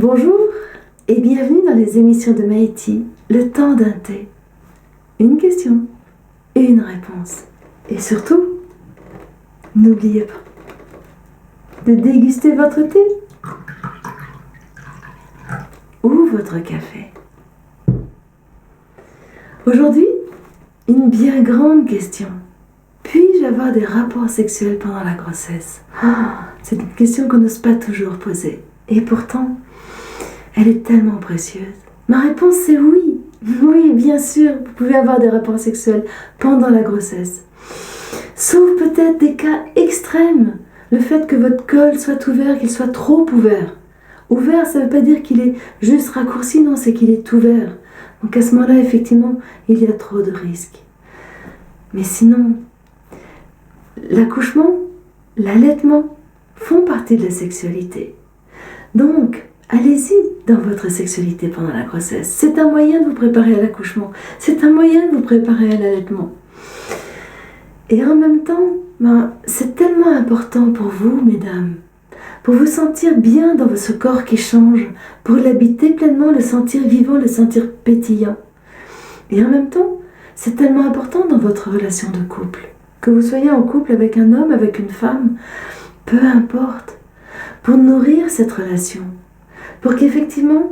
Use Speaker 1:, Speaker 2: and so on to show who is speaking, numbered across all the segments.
Speaker 1: Bonjour et bienvenue dans les émissions de Maïti, le temps d'un thé. Une question et une réponse. Et surtout, n'oubliez pas de déguster votre thé ou votre café. Aujourd'hui, une bien grande question. Puis-je avoir des rapports sexuels pendant la grossesse ? C'est une question qu'on n'ose pas toujours poser. Et pourtant, elle est tellement précieuse. Ma réponse c'est oui. Oui, bien sûr, vous pouvez avoir des rapports sexuels pendant la grossesse. Sauf peut-être des cas extrêmes. Le fait que votre col soit ouvert, qu'il soit trop ouvert. Ouvert, ça ne veut pas dire qu'il est juste raccourci, non, c'est qu'il est ouvert. Donc à ce moment-là, effectivement, il y a trop de risques. Mais sinon, l'accouchement, l'allaitement font partie de la sexualité. Donc, allez-y dans votre sexualité pendant la grossesse. C'est un moyen de vous préparer à l'accouchement. C'est un moyen de vous préparer à l'allaitement. Et en même temps, c'est tellement important pour vous, mesdames, pour vous sentir bien dans ce corps qui change, pour l'habiter pleinement, le sentir vivant, le sentir pétillant. Et en même temps, c'est tellement important dans votre relation de couple. Que vous soyez en couple avec un homme, avec une femme, peu importe, pour nourrir cette relation, pour qu'effectivement,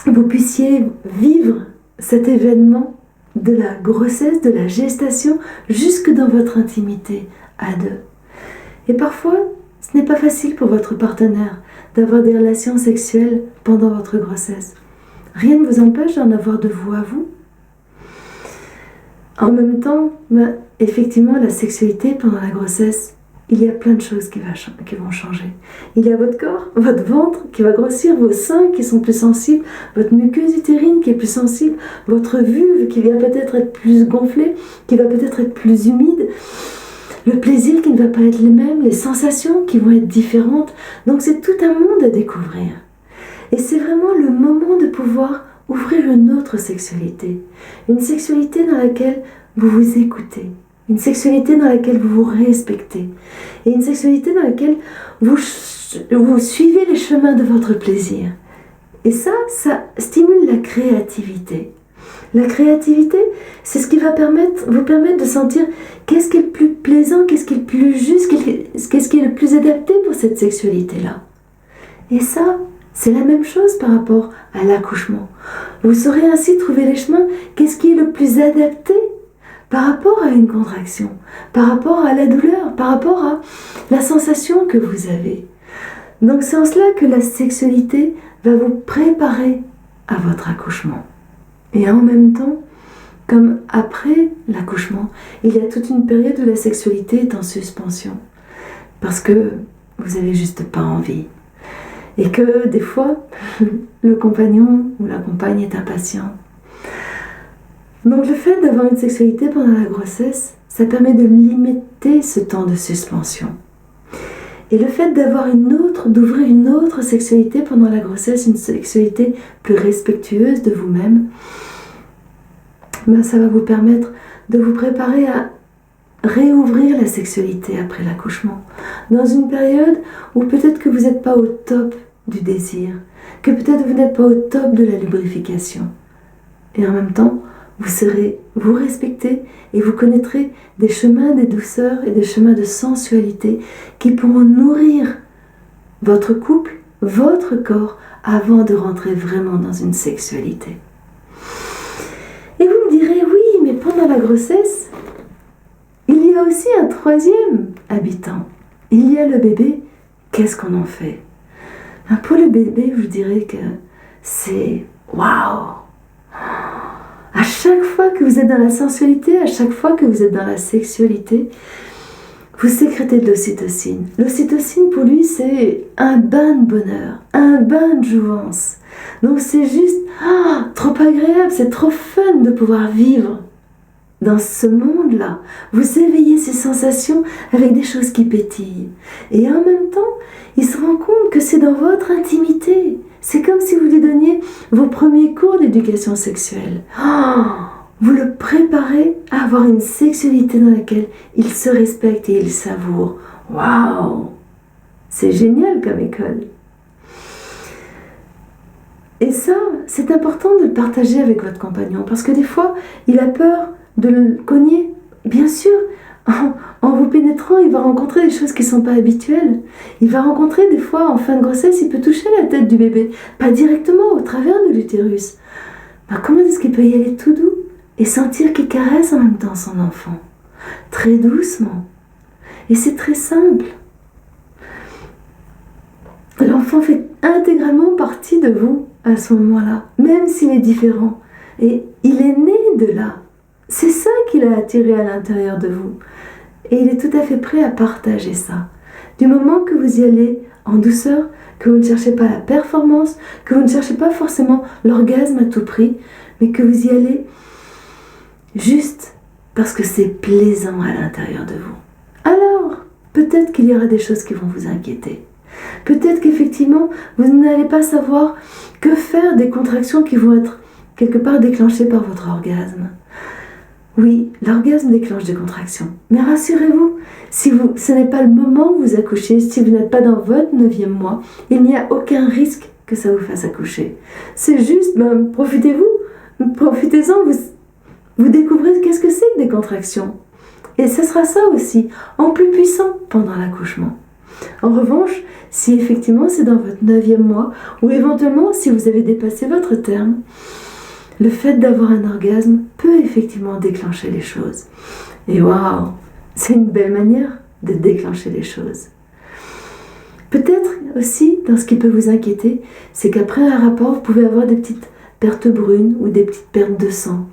Speaker 1: vous puissiez vivre cet événement de la grossesse, de la gestation, jusque dans votre intimité à deux. Et parfois, ce n'est pas facile pour votre partenaire d'avoir des relations sexuelles pendant votre grossesse. Rien ne vous empêche d'en avoir de vous à vous. En même temps, effectivement, la sexualité pendant la grossesse, il y a plein de choses qui vont changer. Il y a votre corps, votre ventre qui va grossir, vos seins qui sont plus sensibles, votre muqueuse utérine qui est plus sensible, votre vulve qui va peut-être être plus gonflée, qui va peut-être être plus humide, le plaisir qui ne va pas être le même, les sensations qui vont être différentes. Donc c'est tout un monde à découvrir. Et c'est vraiment le moment de pouvoir ouvrir une autre sexualité. Une sexualité dans laquelle vous vous écoutez. Une sexualité dans laquelle vous vous respectez. Et une sexualité dans laquelle vous suivez les chemins de votre plaisir. Et ça stimule la créativité. La créativité, c'est ce qui va vous permettre de sentir qu'est-ce qui est le plus plaisant, qu'est-ce qui est le plus juste, qu'est-ce qui est le plus adapté pour cette sexualité-là. Et ça, c'est la même chose par rapport à l'accouchement. Vous saurez ainsi trouver les chemins, qu'est-ce qui est le plus adapté par rapport à une contraction, par rapport à la douleur, par rapport à la sensation que vous avez. Donc c'est en cela que la sexualité va vous préparer à votre accouchement. Et en même temps, comme après l'accouchement, il y a toute une période où la sexualité est en suspension. Parce que vous n'avez juste pas envie. Et que des fois, le compagnon ou la compagne est impatient. Donc le fait d'avoir une sexualité pendant la grossesse, ça permet de limiter ce temps de suspension. Et le fait d'ouvrir une autre sexualité pendant la grossesse, une sexualité plus respectueuse de vous-même, ça va vous permettre de vous préparer à réouvrir la sexualité après l'accouchement. Dans une période où peut-être que vous n'êtes pas au top du désir, que peut-être vous n'êtes pas au top de la lubrification. Et en même temps, vous respectez et vous connaîtrez des chemins des douceurs et des chemins de sensualité qui pourront nourrir votre couple, votre corps, avant de rentrer vraiment dans une sexualité. Et vous me direz, oui, mais pendant la grossesse, il y a aussi un troisième habitant. Il y a le bébé. Qu'est-ce qu'on en fait ? Pour le bébé, je dirais que c'est waouh ! À chaque fois que vous êtes dans la sensualité, à chaque fois que vous êtes dans la sexualité, vous sécrétez de l'ocytocine. L'ocytocine, pour lui, c'est un bain de bonheur, un bain de jouvence. Donc c'est juste trop agréable, c'est trop fun de pouvoir vivre dans ce monde-là. Vous éveillez ces sensations avec des choses qui pétillent. Et en même temps, il se rend compte que c'est dans votre intimité. C'est comme si vous lui donniez vos premiers cours d'éducation sexuelle. Vous le préparez à avoir une sexualité dans laquelle il se respecte et il savoure. Waouh! C'est génial comme école. Et ça, c'est important de le partager avec votre compagnon parce que des fois, il a peur de le cogner. Bien sûr, en vous pénétrant, il va rencontrer des choses qui ne sont pas habituelles. Il va rencontrer des fois, en fin de grossesse, il peut toucher la tête du bébé, pas directement au travers de l'utérus. Comment est-ce qu'il peut y aller tout doux et sentir qu'il caresse en même temps son enfant, très doucement. Et c'est très simple. L'enfant fait intégralement partie de vous à ce moment-là, même s'il est différent. Et il est né de là. C'est ça qu'il a attiré à l'intérieur de vous. Et il est tout à fait prêt à partager ça. Du moment que vous y allez en douceur, que vous ne cherchez pas la performance, que vous ne cherchez pas forcément l'orgasme à tout prix, mais que vous y allez juste parce que c'est plaisant à l'intérieur de vous. Alors, peut-être qu'il y aura des choses qui vont vous inquiéter. Peut-être qu'effectivement, vous n'allez pas savoir que faire des contractions qui vont être quelque part déclenchées par votre orgasme. Oui, l'orgasme déclenche des contractions. Mais rassurez-vous, ce n'est pas le moment où vous accouchez, si vous n'êtes pas dans votre 9e mois, il n'y a aucun risque que ça vous fasse accoucher. C'est juste, profitez-en, vous découvrez qu'est-ce que c'est que des contractions. Et ce sera ça aussi, en plus puissant pendant l'accouchement. En revanche, si effectivement c'est dans votre 9e mois, ou éventuellement si vous avez dépassé votre terme, le fait d'avoir un orgasme peut effectivement déclencher les choses. Et waouh, c'est une belle manière de déclencher les choses. Peut-être aussi, dans ce qui peut vous inquiéter, c'est qu'après un rapport, vous pouvez avoir des petites pertes brunes ou des petites pertes de sang.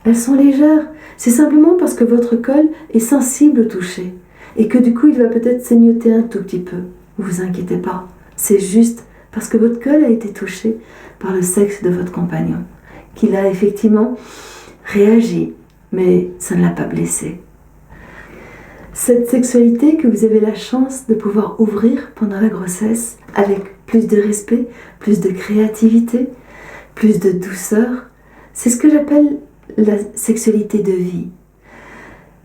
Speaker 1: Elles sont légères, c'est simplement parce que votre col est sensible au toucher et que du coup il va peut-être saignoter un tout petit peu. Ne vous inquiétez pas, c'est juste parce que votre col a été touché par le sexe de votre compagnon, qu'il a effectivement réagi, mais ça ne l'a pas blessé. Cette sexualité que vous avez la chance de pouvoir ouvrir pendant la grossesse, avec plus de respect, plus de créativité, plus de douceur, c'est ce que j'appelle la sexualité de vie.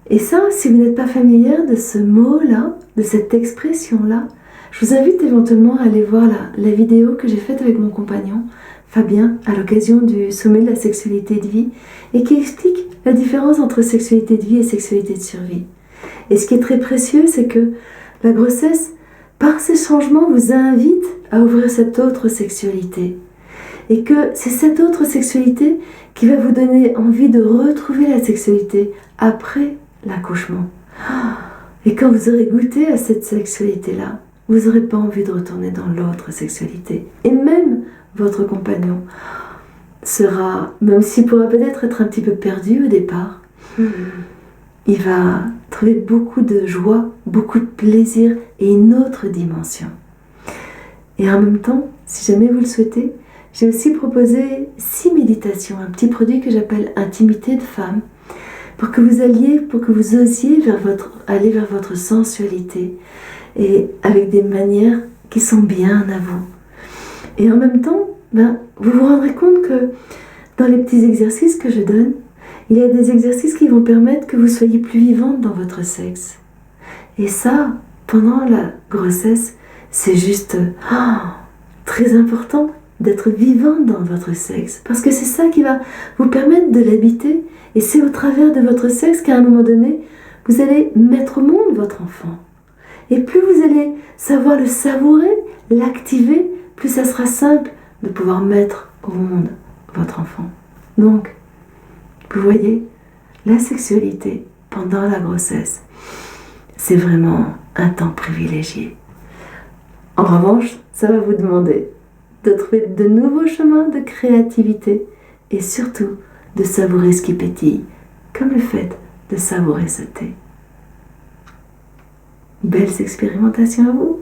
Speaker 1: Et ça, si vous n'êtes pas familière de ce mot-là, de cette expression-là, je vous invite éventuellement à aller voir la vidéo que j'ai faite avec mon compagnon, Fabien, à l'occasion du sommet de la sexualité de vie, et qui explique la différence entre sexualité de vie et sexualité de survie. Et ce qui est très précieux, c'est que la grossesse, par ces changements, vous invite à ouvrir cette autre sexualité. Et que c'est cette autre sexualité qui va vous donner envie de retrouver la sexualité après l'accouchement. Et quand vous aurez goûté à cette sexualité-là, vous n'aurez pas envie de retourner dans l'autre sexualité. Et même votre compagnon sera, même s'il pourra peut-être être un petit peu perdu au départ, il va trouver beaucoup de joie, beaucoup de plaisir et une autre dimension. Et en même temps, si jamais vous le souhaitez, j'ai aussi proposé 6 méditations, un petit produit que j'appelle Intimité de femme, pour que vous osiez aller vers votre sensualité et avec des manières qui sont bien à vous. Et en même temps, vous vous rendrez compte que dans les petits exercices que je donne, il y a des exercices qui vont permettre que vous soyez plus vivante dans votre sexe. Et ça, pendant la grossesse, c'est juste très important d'être vivante dans votre sexe. Parce que c'est ça qui va vous permettre de l'habiter. Et c'est au travers de votre sexe qu'à un moment donné, vous allez mettre au monde votre enfant. Et plus vous allez savoir le savourer, l'activer, plus ça sera simple de pouvoir mettre au monde votre enfant. Donc, vous voyez, la sexualité pendant la grossesse, c'est vraiment un temps privilégié. En revanche, ça va vous demander de trouver de nouveaux chemins de créativité et surtout de savourer ce qui pétille, comme le fait de savourer ce thé. Belles expérimentations à vous.